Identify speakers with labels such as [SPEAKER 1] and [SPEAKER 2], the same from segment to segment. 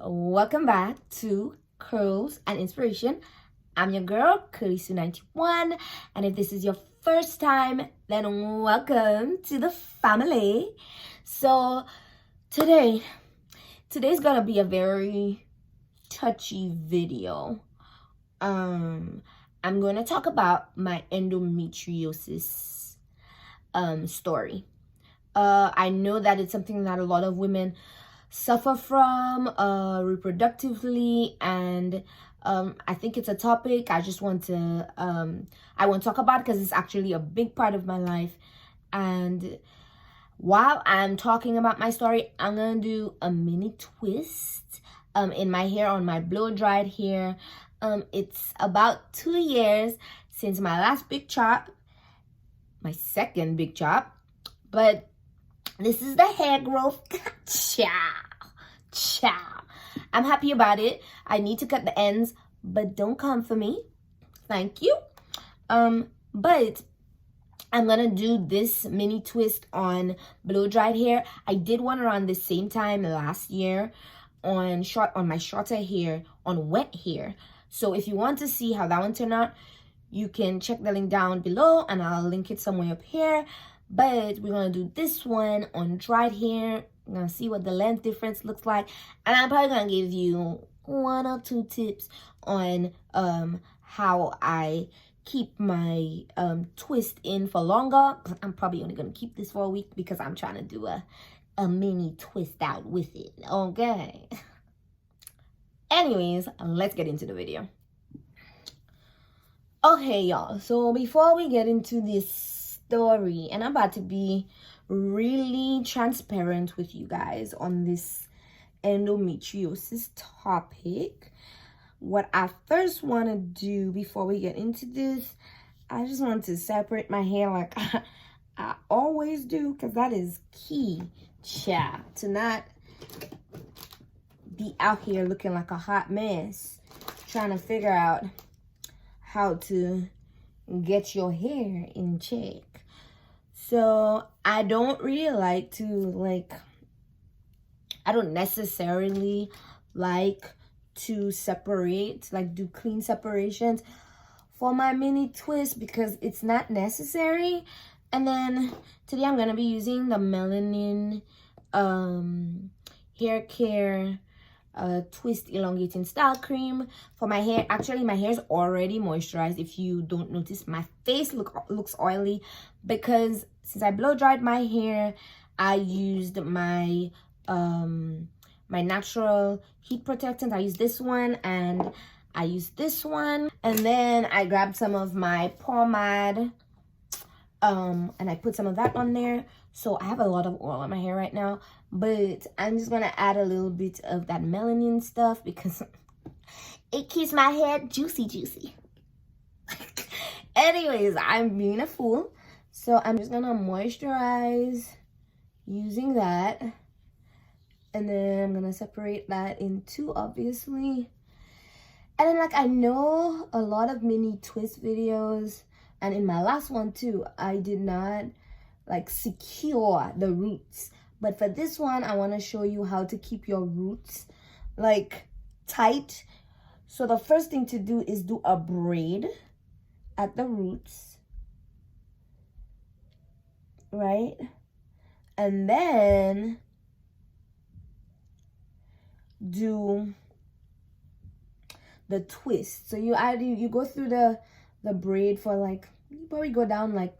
[SPEAKER 1] welcome back to Curls and Inspiration. I'm your girl, Curly91, and if this is your first time, then welcome to the family. So today's gonna be a very touchy video. I'm going to talk about my endometriosis story. I know that it's something that a lot of women suffer from reproductively, and I think it's a topic I just want to talk about because it's actually a big part of my life. And while I'm talking about my story, I'm gonna do a mini twist in my hair, on my blow dried hair. It's about 2 years since my last big chop, my second big chop, but this is the hair growth. Ciao. I'm happy about it. I need to cut the ends, but don't come for me. Thank you. But I'm gonna do this mini twist on blow dried hair. I did one around the same time last year on my shorter hair, on wet hair. So if you want to see how that one turned out, you can check the link down below and I'll link it somewhere up here. But we're gonna do this one on dried hair. I'm gonna see what the length difference looks like, and I'm probably gonna give you 1 or 2 tips on how I keep my twist in for longer. I'm probably only gonna keep this for a week because I'm trying to do a mini twist out with it. Okay. Anyways, let's get into the video. Okay, y'all, so before we get into this story, and I'm about to be really transparent with you guys on this endometriosis topic, what I first want to do before we get into this, I just want to separate my hair like I always do, because that is key, child, to not be out here looking like a hot mess trying to figure out how to get your hair in check. So I don't really like to I don't necessarily like to separate, do clean separations for my mini twist because it's not necessary. And then today I'm gonna be using the Melanin hair care twist elongating style cream for my hair. Actually, my hair is already moisturized. If you don't notice, my face looks oily because since I blow dried my hair, I used my my natural heat protectant. I used this one and I used this one, and then I grabbed some of my pomade and I put some of that on there. So I have a lot of oil on my hair right now, but I'm just gonna add a little bit of that melanin stuff because it keeps my hair juicy. Anyways, I'm being a fool. So I'm just gonna moisturize using that. And then I'm gonna separate that in 2, obviously. And then I know a lot of mini twist videos, and in my last one too, I did not secure the roots. But for this one, I want to show you how to keep your roots tight. So the first thing to do is do a braid at the roots, right? And then do the twist. So you go through the braid for you probably go down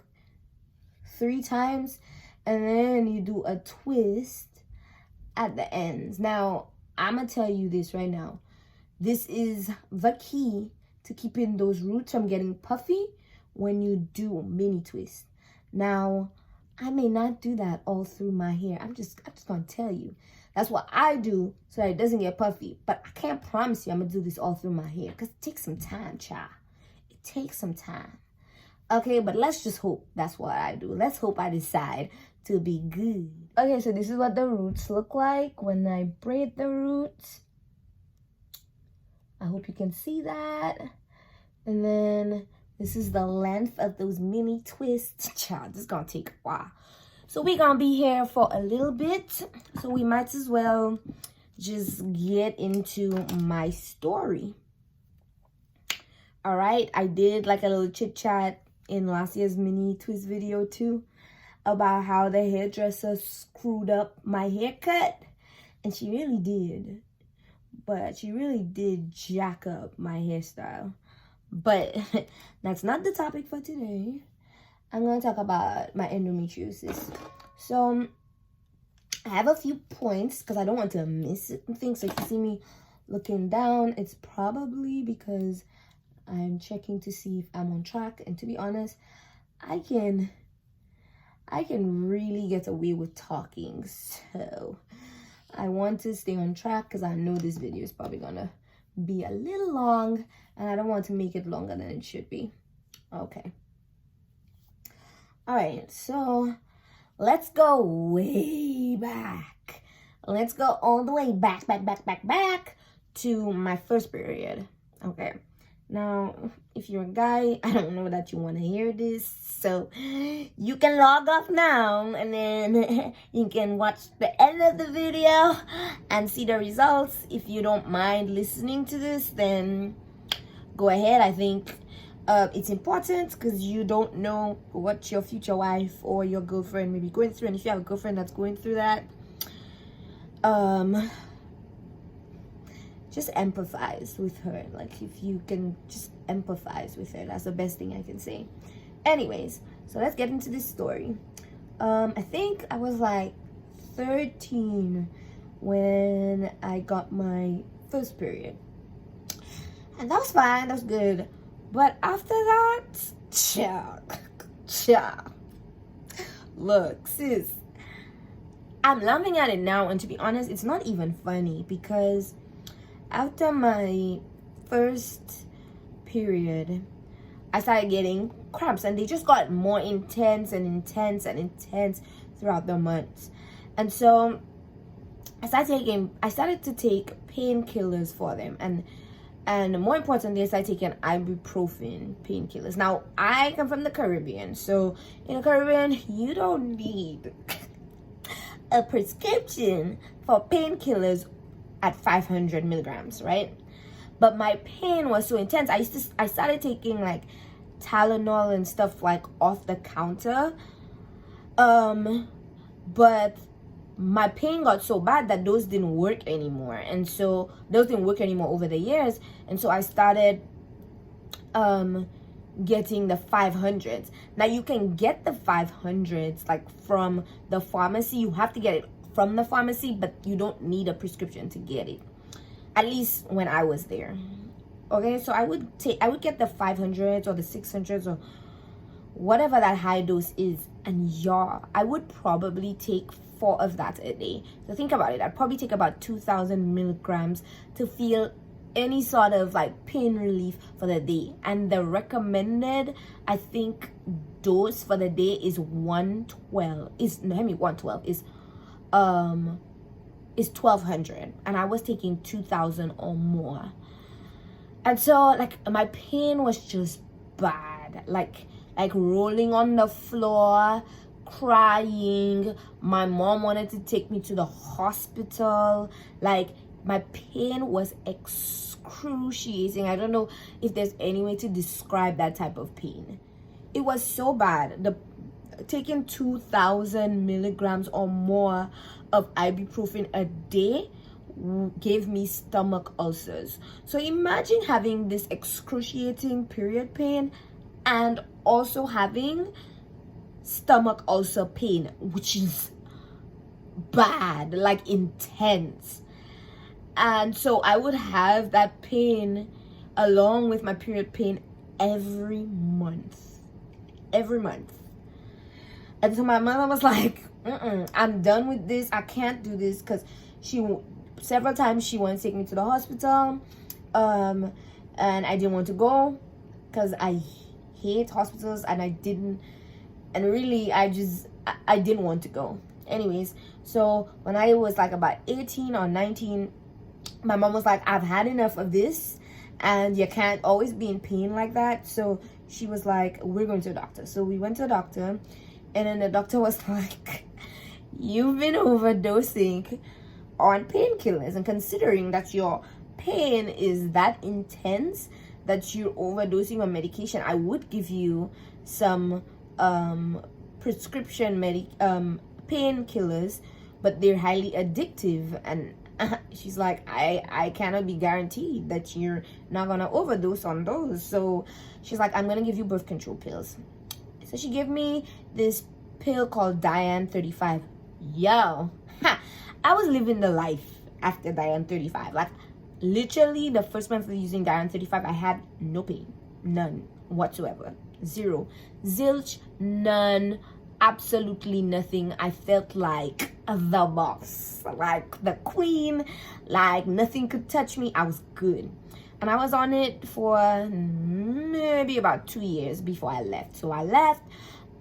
[SPEAKER 1] 3 times, and then you do a twist at the ends. Now, I'm gonna tell you this right now. This is the key to keeping those roots from getting puffy when you do mini twist. Now, I may not do that all through my hair. I'm just gonna tell you. That's what I do so that it doesn't get puffy. But I can't promise you I'm gonna do this all through my hair because it takes some time, child. It takes some time. Okay, but let's just hope that's what I do. Let's hope I decide to be good. Okay, so this is what the roots look like when I braid the roots. I hope you can see that. And then this is the length of those mini twists. Child, this is gonna take a while. So we're gonna be here for a little bit. So we might as well just get into my story. All right, I did like a little chit chat in last year's mini twist video too about how the hairdresser screwed up my haircut, and she really did. But she really did jack up my hairstyle. But that's not the topic for today. I'm going to talk about my endometriosis. So I have a few points because I don't want to miss things. So if you see me looking down, it's probably because I'm checking to see if I'm on track. And to be honest, I can really get away with talking. So I want to stay on track because I know this video is probably gonna be a little long and I don't want to make it longer than it should be. Okay. All right, so let's go way back. Let's go all the way back to my first period. Okay. Now, if you're a guy, I don't know that you want to hear this, so you can log off now and then you can watch the end of the video and see the results. If you don't mind listening to this, then go ahead. I think it's important because you don't know what your future wife or your girlfriend may be going through, and if you have a girlfriend that's going through that, just empathize with her. Like, if you can just empathize with her, that's the best thing I can say. Anyways, so let's get into this story. I think I was like 13 when I got my first period, and that was fine, that was good. But after that, look, sis, I'm laughing at it now, and to be honest, it's not even funny because after my first period, I started getting cramps, and they just got more intense and intense and intense throughout the months. And so I started to take painkillers for them, and more importantly, I started taking ibuprofen painkillers. Now, I come from the Caribbean, so in the Caribbean, you don't need a prescription for painkillers at 500 milligrams, right? But my pain was so intense. I started taking like Tylenol and stuff like off the counter, but my pain got so bad that those didn't work anymore, and so those didn't work anymore over the years, and so I started getting the 500s. Now you can get the 500s like from the pharmacy. You have to get it from the pharmacy, but you don't need a prescription to get it, at least when I was there. Okay, so I would get the 500s or the 600s or whatever that high dose is, and I would probably take 4 of that a day. So think about it, I'd probably take about 2,000 milligrams to feel any sort of like pain relief for the day. And the recommended, I think, dose for the day is 112. Is 1,200, and I was taking 2,000 or more. And so like my pain was just bad, like rolling on the floor, crying. My mom wanted to take me to the hospital. Like, my pain was excruciating. I don't know if there's any way to describe that type of pain. It was so bad. Taking 2,000 milligrams or more of ibuprofen a day gave me stomach ulcers. So imagine having this excruciating period pain and also having stomach ulcer pain, which is bad, like intense. And so I would have that pain along with my period pain every month. And so my mother was like, I'm done with this. I can't do this, because several times she wanted to take me to the hospital, and I didn't want to go because I hate hospitals, and I didn't want to go. Anyways, so when I was like about 18 or 19, my mom was like, I've had enough of this, and you can't always be in pain like that. So she was like, we're going to a doctor. So we went to a doctor, and then the doctor was like, you've been overdosing on painkillers. And considering that your pain is that intense that you're overdosing on medication, I would give you some prescription painkillers, but they're highly addictive. And she's like, I cannot be guaranteed that you're not gonna overdose on those. So she's like, I'm gonna give you birth control pills. So she gave me this pill called Diane 35. Yo, I was living the life after Diane 35. Like, literally the first month of using Diane 35, I had no pain, none whatsoever, zero, zilch, none, absolutely nothing. I felt like the boss, like the queen, like nothing could touch me. I was good. And I was on it for maybe about 2 years before I left. So I left,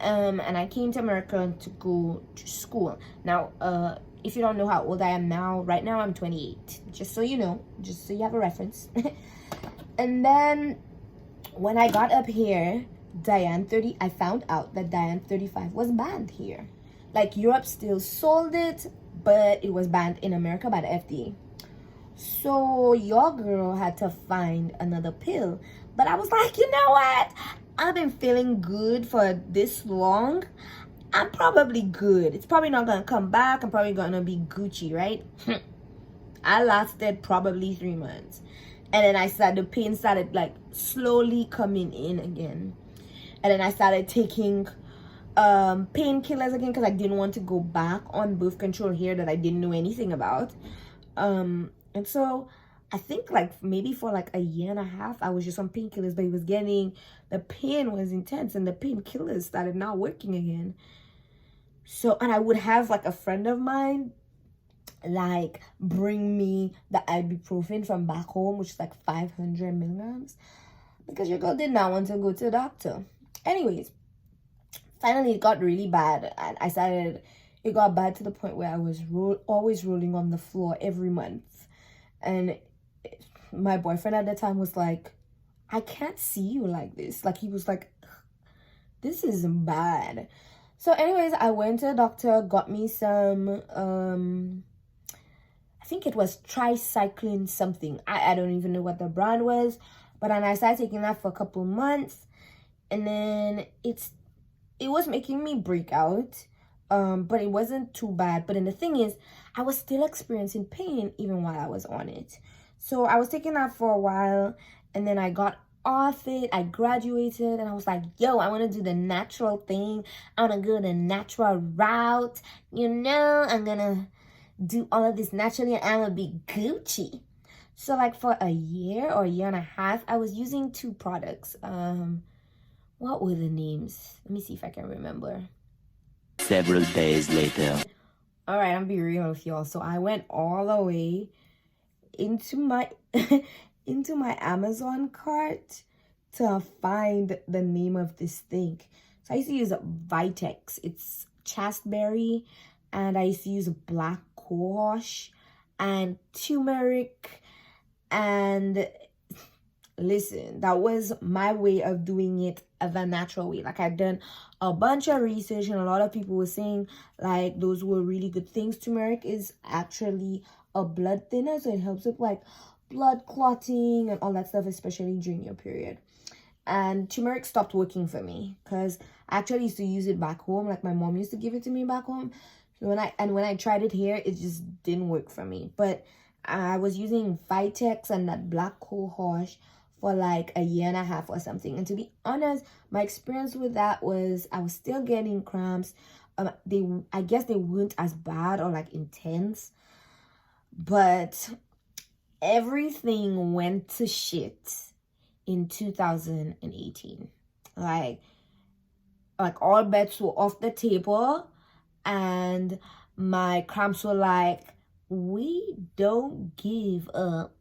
[SPEAKER 1] and I came to America to go to school. Now, if you don't know how old I am now, right now I'm 28. Just so you know, just so you have a reference. And then when I got up here, I found out that Diane 35 was banned here. Like, Europe still sold it, but it was banned in America by the FDA. So your girl had to find another pill. But I was like, you know what? I've been feeling good for this long. I'm probably good. It's probably not going to come back. I'm probably going to be Gucci, right? I lasted probably 3 months. And then the pain started like slowly coming in again. And then I started taking painkillers again because I didn't want to go back on birth control here that I didn't know anything about. And so I think like maybe for like a year and a half, I was just on painkillers, but the pain was intense and the painkillers started not working again. So, and I would have like a friend of mine like bring me the ibuprofen from back home, which is like 500 milligrams, because your girl did not want to go to the doctor. Anyways, finally it got really bad, and it got bad to the point where I was always rolling on the floor every month. And my boyfriend at the time was like, I can't see you like this. Like, he was like, this is bad. So anyways, I went to the doctor, got me some, I think it was tricycline something. I don't even know what the brand was. But then I started taking that for a couple months. And then it was making me break out. But it wasn't too bad. But then the thing is, I was still experiencing pain even while I was on it. So I was taking that for a while, and then I got off it. I graduated, and I was like, yo, I want to do the natural thing. I want to go the natural route. You know, I'm going to do all of this naturally, and I'm going to be Gucci. So like for a year or a year and a half, I was using 2 products. What were the names? Let me see if I can remember.
[SPEAKER 2] Several days later.
[SPEAKER 1] All right, I'm be real with y'all. So I went all the way into my into my Amazon cart to find the name of this thing. So I used to use Vitex. It's chasteberry, and I used to use black cohosh and turmeric. And listen, that was my way of doing it the natural way. Like, I'd done a bunch of research, and a lot of people were saying like those were really good things. Turmeric is actually a blood thinner, so it helps with like blood clotting and all that stuff, especially during your period. And turmeric stopped working for me because I actually used to use it back home. Like, my mom used to give it to me back home. So when I tried it here, it just didn't work for me. But I was using Vitex and that black cohosh for like a year and a half or something. And to be honest, my experience with that was I was still getting cramps. I guess they weren't as bad or like intense, but everything went to shit in 2018. Like all bets were off the table, and my cramps were like, we don't give up.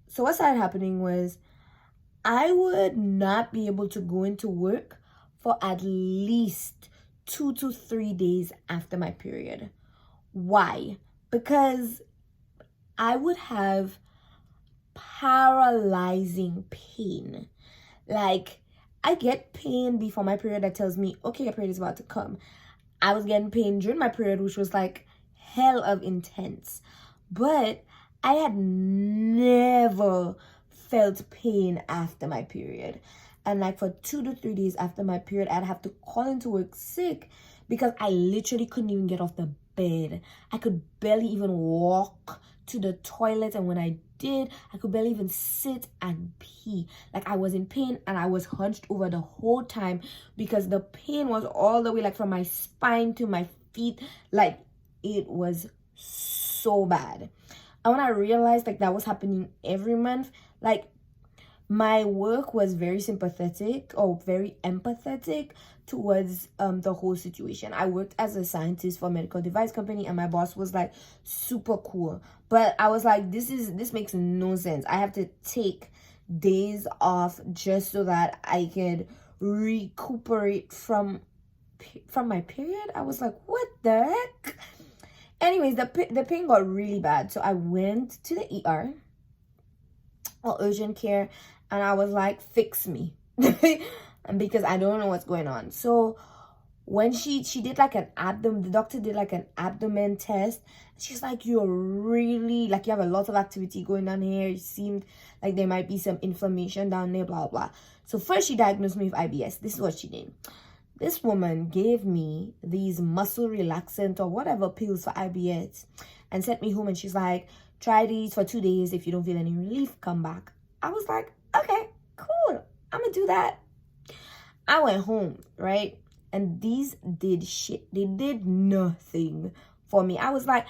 [SPEAKER 1] So what started happening was I would not be able to go into work for at least 2 to 3 days after my period. Why? Because I would have paralyzing pain. Like, I get pain before my period that tells me, okay, your period is about to come. I was getting pain during my period, which was like hell of intense. But I had never felt pain after my period. And like for 2 to 3 days after my period, I'd have to call into work sick because I literally couldn't even get off the bed. I could barely even walk to the toilet, and when I did, I could barely even sit and pee. Like, I was in pain and I was hunched over the whole time because the pain was all the way like from my spine to my feet. Like, it was so bad. And when I realized like that was happening every month, like, my work was very sympathetic or very empathetic towards the whole situation. I worked as a scientist for a medical device company, and my boss was like super cool. But I was like, this makes no sense. I have to take days off just so that I could recuperate from my period. I was like, what the heck? Anyways, the pain got really bad, so I went to the ER or urgent care, and I was like, fix me. And because I don't know what's going on. So when she did like an abdomen, the doctor did like an abdomen test. She's like, you're really, like, you have a lot of activity going on here. It seemed like there might be some inflammation down there, blah, blah. So first she diagnosed me with IBS. This is what she did. This woman gave me these muscle relaxant or whatever pills for IBS and sent me home, and she's like, try these for 2 days. If you don't feel any relief, come back. I was like, okay, cool. I'm gonna do that. I went home, right? And these did shit. They did nothing for me. I was like,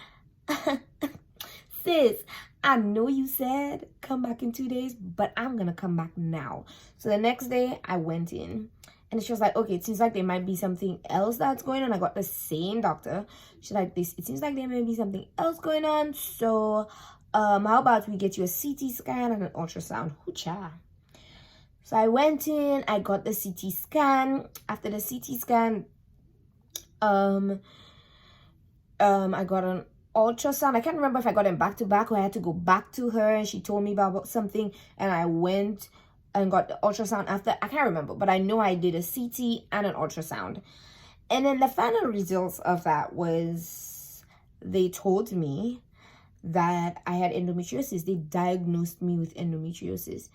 [SPEAKER 1] sis, I know you said come back in 2 days, but I'm gonna come back now. So the next day I went in, and she was like, okay, it seems like there might be something else that's going on. I got the same doctor. She's like, it seems like there may be something else going on. So how about we get you a CT scan and an ultrasound? Hoocha. So I went in, I got the CT scan. After the CT scan, I got an ultrasound. I can't remember if I got them back to back or I had to go back to her and she told me about something, and I went and got the ultrasound after. I can't remember, but I know I did a CT and an ultrasound. And then the final results of that was they told me that I had endometriosis. They diagnosed me with endometriosis.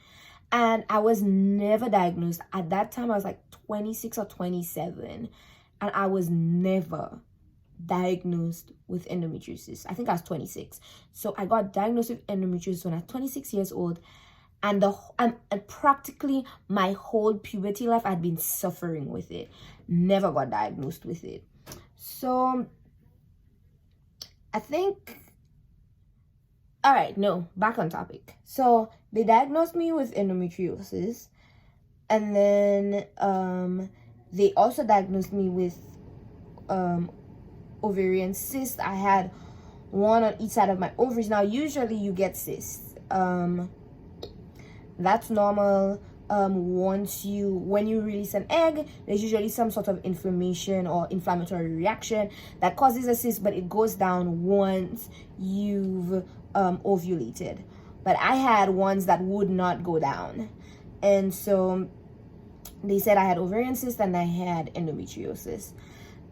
[SPEAKER 1] And I was never diagnosed. At that time, I was like 26 or 27. And I was never diagnosed with endometriosis. I think I was 26. So I got diagnosed with endometriosis when I was 26 years old. And practically my whole puberty life, I'd been suffering with it. Never got diagnosed with it. So I think... All right, no, back on topic. So they diagnosed me with endometriosis, and then they also diagnosed me with ovarian cysts. I had one on each side of my ovaries. Now, usually you get cysts. That's normal. When you release an egg, there's usually some sort of inflammation or inflammatory reaction that causes a cyst, but it goes down once you've ovulated. But I had ones that would not go down, and so they said I had ovarian cyst and I had endometriosis.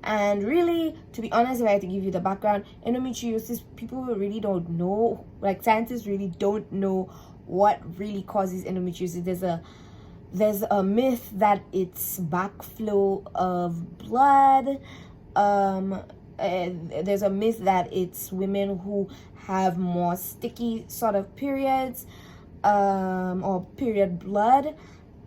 [SPEAKER 1] And really, to be honest, if I had to give you the background, endometriosis, people really don't know, like scientists really don't know what really causes endometriosis. There's a myth that it's backflow of blood. There's a myth that it's women who have more sticky sort of periods, or period blood.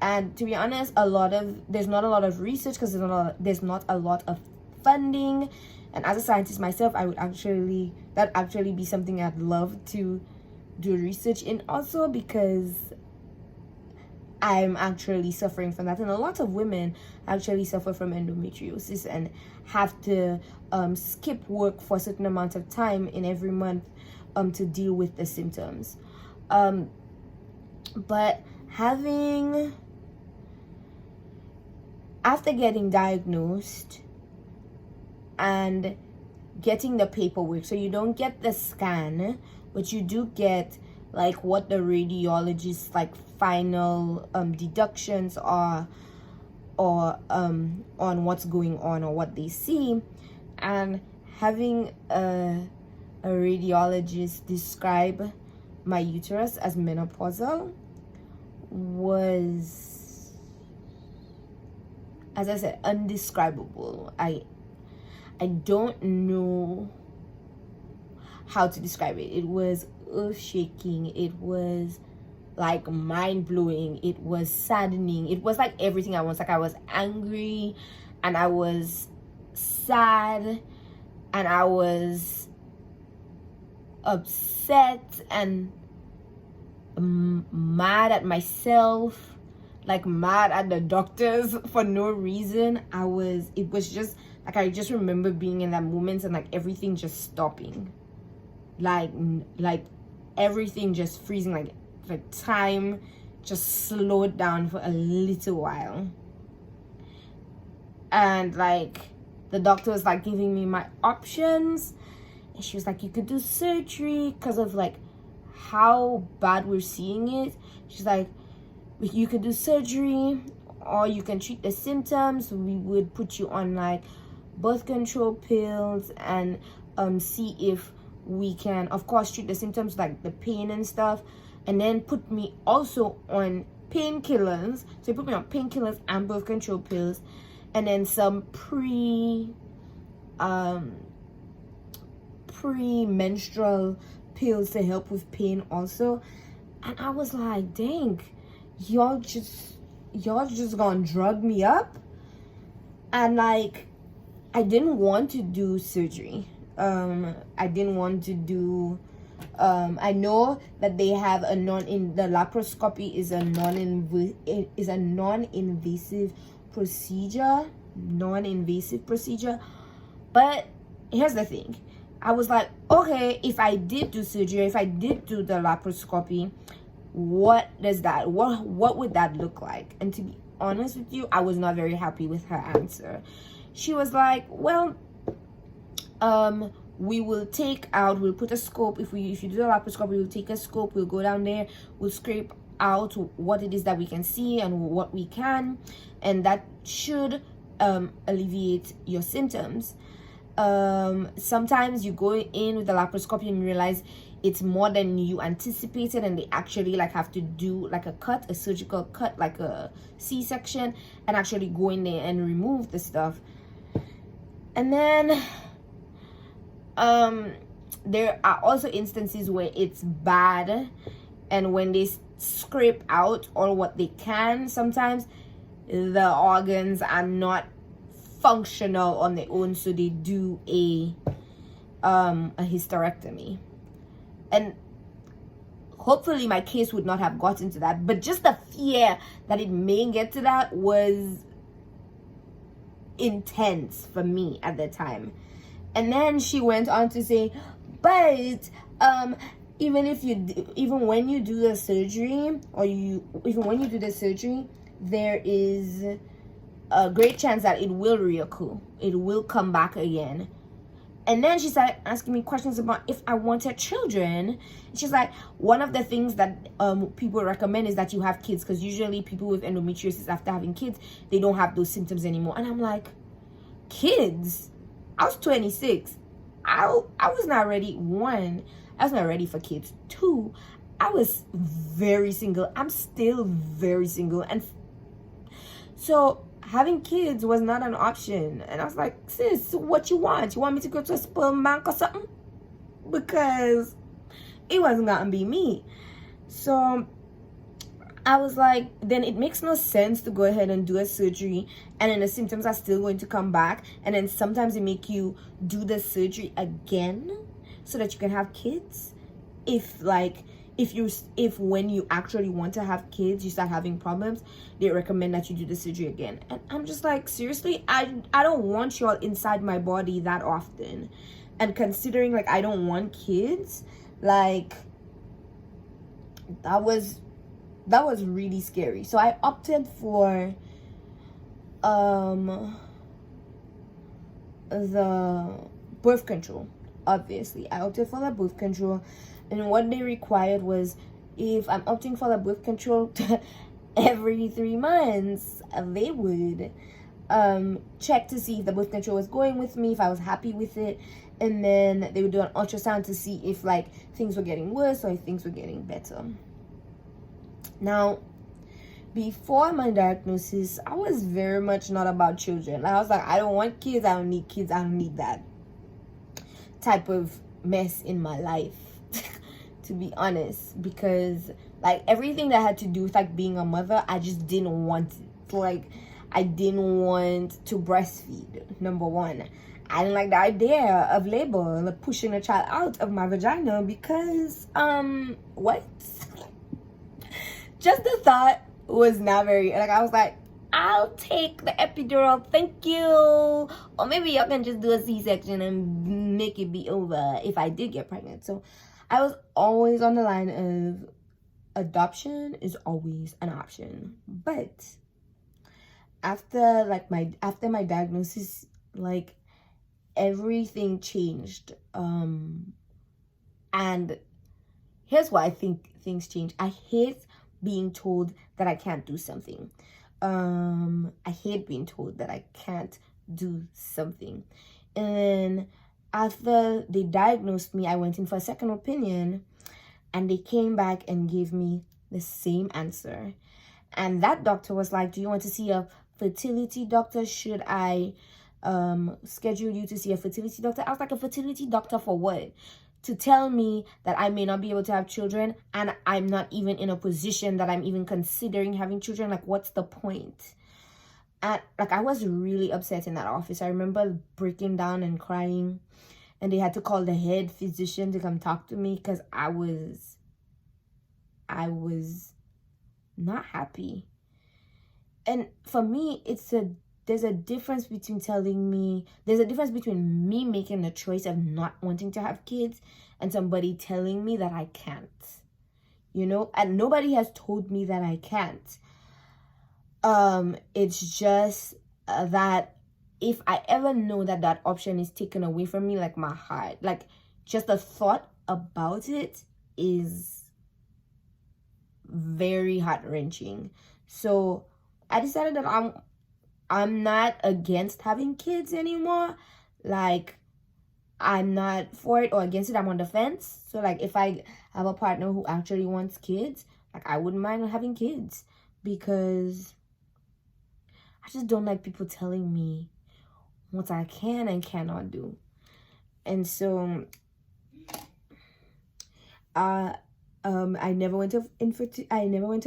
[SPEAKER 1] And to be honest, there's not a lot of research because there's not a lot of funding. And as a scientist myself, that'd actually be something I'd love to do research in also, because I'm actually suffering from that. And a lot of women actually suffer from endometriosis and have to skip work for a certain amount of time in every month to deal with the symptoms. But after getting diagnosed and getting the paperwork, so you don't get the scan, but you do get like what the radiologist's like final deductions are, or on what's going on or what they see, and having a a radiologist describe my uterus as menopausal was, as I said, undescribable. I don't know how to describe it. It was earth-shaking. It was like mind-blowing. It was saddening. It was like everything I was. Like I was angry, and I was sad, and I was upset, and mad at myself, like mad at the doctors for no reason. It was just like, I just remember being in that moment and like everything just stopping, like everything just freezing, like the time just slowed down for a little while. And like the doctor was like giving me my options, and she was like, you could do surgery because of like how bad we're seeing it. She's like, you could do surgery, or you can treat the symptoms. We would put you on like birth control pills and see if we can, of course, treat the symptoms like the pain and stuff, and then put me also on painkillers. So you put me on painkillers and birth control pills, and then some pre-menstrual pills to help with pain also. And I was like, dang, y'all just gonna drug me up. And like, I didn't want to do surgery. I didn't want to do I know that they have the laparoscopy is a non-invasive procedure. But here's the thing. I was like, okay, if I did do surgery, if I did do the laparoscopy, what would that look like? And to be honest with you, I was not very happy with her answer. She was like, well, we'll put a scope. If you do the laparoscopy, we'll take a scope, we'll go down there, we'll scrape out what it is that we can see and what we can, and that should alleviate your symptoms. Sometimes you go in with the laparoscopy and you realize it's more than you anticipated, and they actually like have to do like a surgical cut, like a C-section, and actually go in there and remove the stuff. And then there are also instances where it's bad, and when they scrape out all what they can, sometimes the organs are not functional on their own, so they do a hysterectomy. And hopefully my case would not have gotten to that, but just the fear that it may get to that was intense for me at the time. And then she went on to say, but even when you do the surgery, there is a great chance that it will reoccur. It will come back again. And then she started asking me questions about if I wanted children. She's like, one of the things that people recommend is that you have kids, because usually people with endometriosis, after having kids, they don't have those symptoms anymore. And I'm like, kids? I was 26. I was not ready. One, I was not ready for kids. Two, I was very single. I'm still very single. And so having kids was not an option. And I was like, sis, what you want? You want me to go to a sperm bank or something? Because it wasn't gonna be me. So I was like, then it makes no sense to go ahead and do a surgery, and then the symptoms are still going to come back, and then sometimes they make you do the surgery again so that you can have kids. If when you actually want to have kids, you start having problems, they recommend that you do the surgery again. And I'm just like, seriously, I don't want y'all inside my body that often. And considering like I don't want kids, like that was really scary. So I opted for the birth control. Obviously, I opted for the birth control. And what they required was, if I'm opting for the birth control, every 3 months, they would check to see if the birth control was going with me, if I was happy with it. And then they would do an ultrasound to see if like things were getting worse or if things were getting better. Now, before my diagnosis, I was very much not about children. I was like, I don't want kids, I don't need kids, I don't need that type of mess in my life. To be honest, because like everything that had to do with like being a mother, I just didn't want it. Like, I didn't want to breastfeed, number one. I didn't like the idea of labor, like pushing a child out of my vagina because what? Just the thought was not very, like, I was like, I'll take the epidural, thank you. Or maybe y'all can just do a C-section and make it be over if I did get pregnant. So I was always on the line of adoption is always an option. But after my diagnosis, like, everything changed. And here's why I think things change. I hate being told that I can't do something. I hate being told that I can't do something. And after they diagnosed me, I went in for a second opinion, and they came back and gave me the same answer. And that doctor was like, do you want to see a fertility doctor? Should I schedule you to see a fertility doctor? I was like, a fertility doctor for what? To tell me that I may not be able to have children, and I'm not even in a position that I'm even considering having children. Like, what's the point? And like, I was really upset in that office. I remember breaking down and crying, and they had to call the head physician to come talk to me because I was not happy. And for me, there's a difference between me making the choice of not wanting to have kids and somebody telling me that I can't, and nobody has told me that I can't. It's just that if I ever know that that option is taken away from me, like, my heart, like, just the thought about it is very heart-wrenching. So I decided that I'm not against having kids anymore. Like, I'm not for it or against it. I'm on the fence. So, like, if I have a partner who actually wants kids, like, I wouldn't mind having kids, because I just don't like people telling me what I can and cannot do. And so, I never went to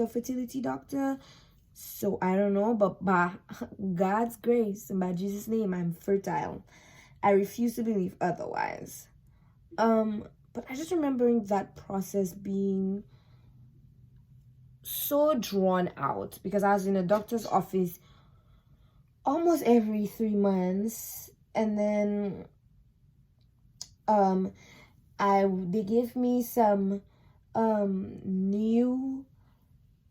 [SPEAKER 1] a fertility doctor. So I don't know, but by God's grace and by Jesus' name, I'm fertile. I refuse to believe otherwise. But I just remembering that process being so drawn out, because I was in a doctor's office almost every 3 months, and then they gave me some new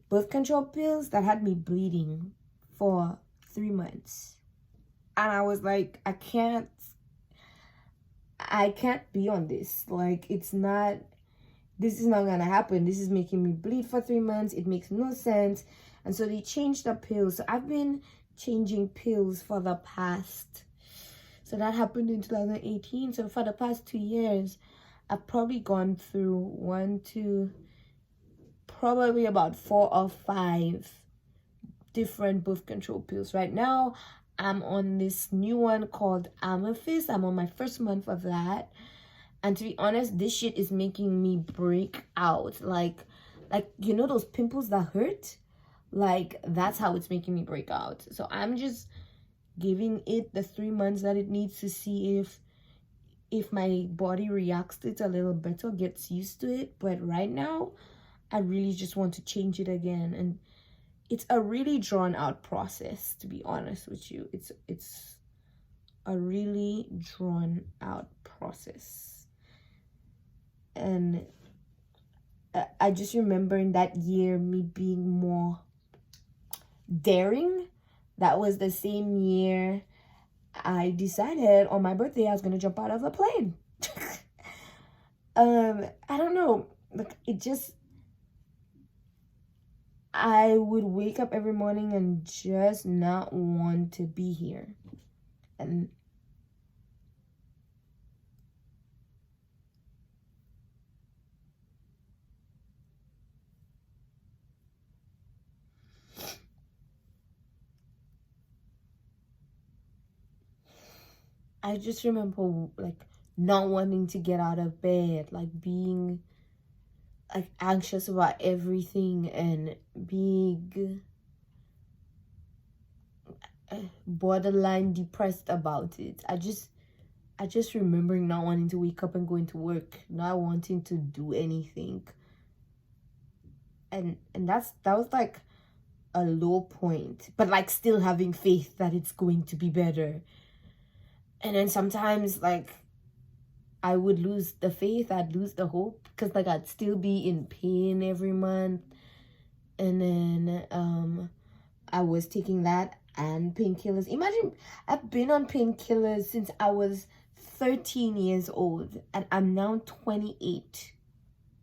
[SPEAKER 1] birth control pills that had me bleeding for 3 months. And I was like, I can't be on this. Like, this is not gonna happen. This is making me bleed for 3 months. It makes no sense. And so they changed the pills. So I've been changing pills for the past, so that happened in 2018. So for the past 2 years, I've probably gone through probably about 4 or 5 different birth control pills. Right now, I'm on this new one called Amethyst. I'm on my first month of that. And to be honest, this shit is making me break out. Like those pimples that hurt? Like, that's how it's making me break out. So I'm just giving it the 3 months that it needs to see if my body reacts to it a little better, gets used to it. But right now, I really just want to change it again. And it's a really drawn out process, to be honest with you. It's a really drawn out process. And I just remember in that year me being more daring. That was the same year I decided on my birthday I was going to jump out of a plane. I don't know. Like, I would wake up every morning and just not want to be here. And I just remember like not wanting to get out of bed, like being like anxious about everything and being borderline depressed about it. I just remembering not wanting to wake up and go into work, not wanting to do anything. And that was like a low point, but like still having faith that it's going to be better. And then sometimes like I would lose the faith, I'd lose the hope, because like I'd still be in pain every month. And then I was taking that and painkillers. Imagine, I've been on painkillers since I was 13 years old and I'm now 28.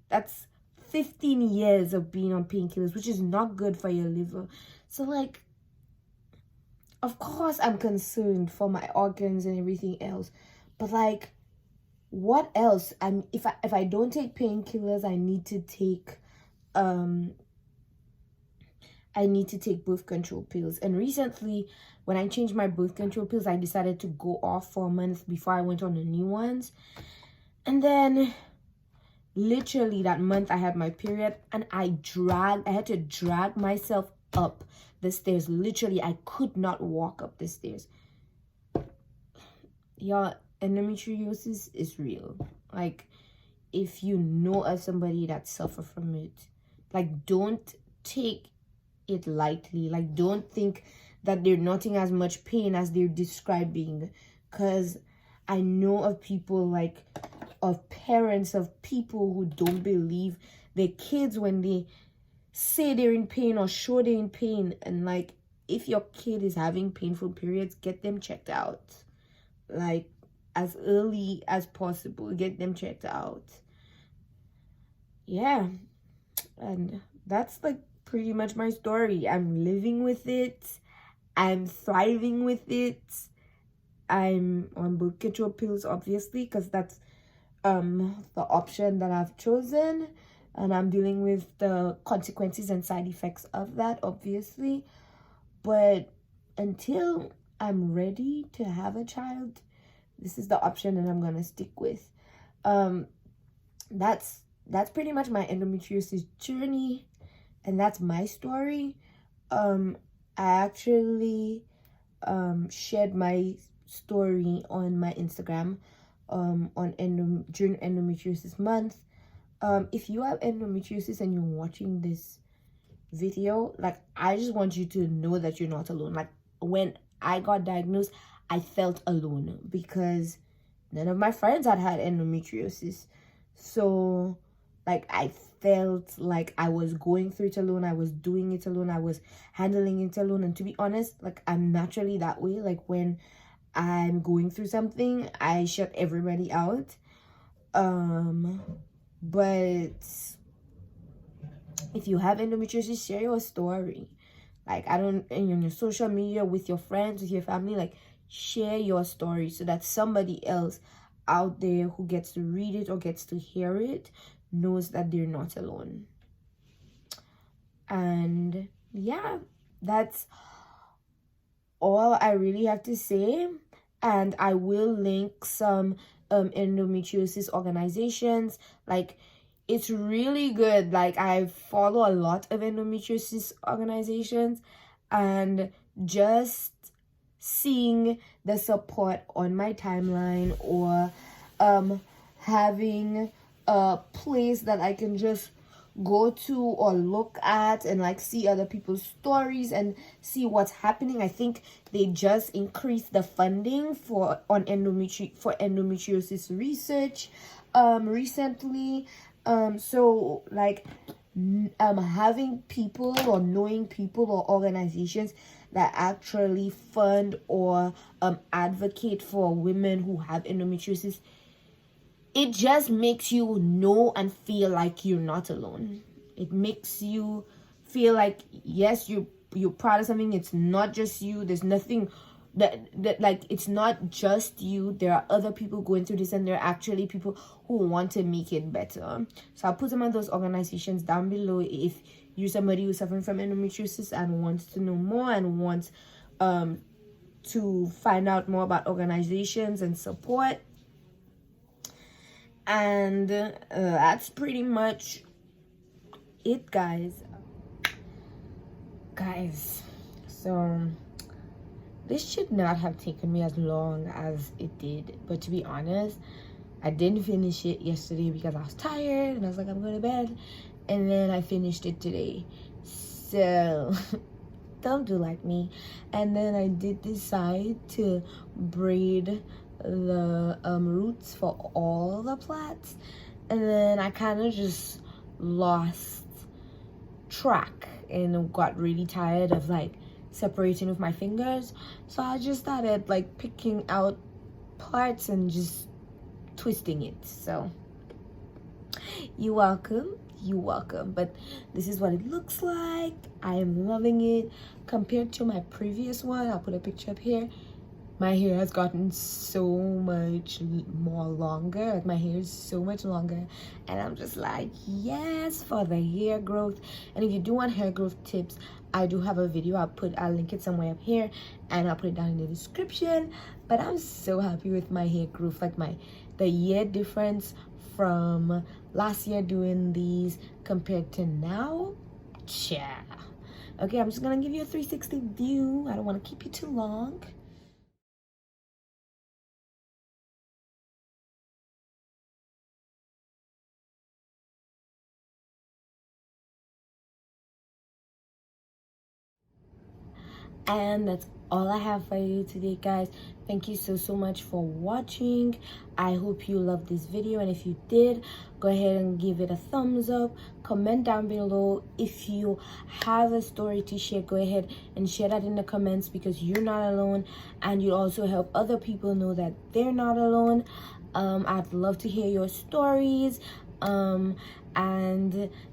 [SPEAKER 1] That's 15 years of being on painkillers, which is not good for your liver. So like, of course I'm concerned for my organs and everything else, but like, what else? If I don't take painkillers, I need to take birth control pills. And recently, when I changed my birth control pills, I decided to go off for a month before I went on the new ones. And then literally that month I had my period and I had to drag myself up the stairs. Literally, I could not walk up the stairs. Y'all, endometriosis is real. Like, if you know of somebody that suffer from it, like, don't take it lightly. Like, don't think that they're not in as much pain as they're describing, because I know of people, like, of parents of people who don't believe their kids when they say they're in pain or show they're in pain. And like, if your kid is having painful periods, get them checked out, like, as early as possible. Get them checked out. Yeah, and that's like pretty much my story. I'm living with it. I'm thriving with it. I'm on birth control pills, obviously, because that's the option that I've chosen, and I'm dealing with the consequences and side effects of that, obviously. But until I'm ready to have a child, this is the option that I'm gonna stick with. That's pretty much my endometriosis journey, and that's my story. I actually shared my story on my Instagram during endometriosis month. If you have endometriosis and you're watching this video, like, I just want you to know that you're not alone. Like, when I got diagnosed, I felt alone because none of my friends had endometriosis. So like, I felt like I was going through it alone. I was doing it alone. I was handling it alone. And to be honest, like, I'm naturally that way. Like, when I'm going through something, I shut everybody out. But if you have endometriosis, share your story. Like, on your social media, with your friends, with your family, like, share your story so that somebody else out there who gets to read it or gets to hear it knows that they're not alone. And yeah, that's all I really have to say. And I will link some endometriosis organizations. Like, it's really good. Like, I follow a lot of endometriosis organizations, and just seeing the support on my timeline, or having a place that I can just go to or look at and like see other people's stories and see what's happening. I think they just increased the funding for endometriosis research recently. So like, having people or knowing people or organizations that actually fund or advocate for women who have endometriosis, it just makes you know and feel like you're not alone. It makes you feel like, yes, you're proud of something. It's not just you. There's nothing that like, it's not just you. There are other people going through this, and there are actually people who want to make it better. So I'll put some of those organizations down below if you're somebody who's suffering from endometriosis and wants to know more and wants to find out more about organizations and support. And that's pretty much it, guys. So this should not have taken me as long as it did, but to be honest, I didn't finish it yesterday because I was tired and I was like, I'm going to bed, and then I finished it today. So don't do like me. And then I did decide to braid the roots for all the plaits, and then I kind of just lost track and got really tired of like separating with my fingers, so I just started like picking out parts and just twisting it. So you're welcome, but this is what it looks like. I am loving it compared to my previous one. I'll put a picture up here. My hair has gotten so much more longer. Like, my hair is so much longer, and I'm just like, yes, for the hair growth. And if you do want hair growth tips, I do have a video. I'll link it somewhere up here, and I'll put it down in the description. But I'm so happy with my hair growth. Like, the year difference from last year doing these compared to now, yeah. Okay, I'm just gonna give you a 360 view. I don't want to keep you too long. And that's all I have for you today, guys. Thank you so much for watching. I hope you loved this video, and if you did, go ahead and give it a thumbs up. Comment down below if you have a story to share. Go ahead and share that in the comments, because you're not alone, and you also help other people know that they're not alone. I'd love to hear your stories. And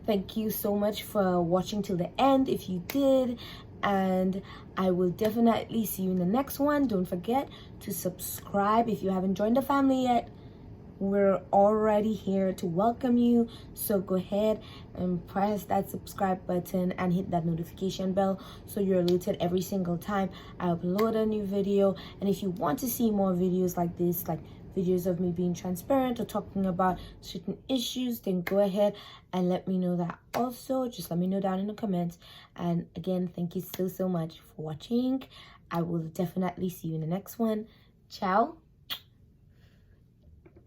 [SPEAKER 1] thank you so much for watching till the end if you did, and I will definitely see you in the next one. Don't forget to subscribe if you haven't joined the family yet. We're already here to welcome you, so go ahead and press that subscribe button and hit that notification bell so you're alerted every single time I upload a new video. And if you want to see more videos like this, like videos of me being transparent or talking about certain issues, then go ahead and let me know that also. Just let me know down in the comments. And again, thank you so much for watching. I will definitely see you in the next one. Ciao.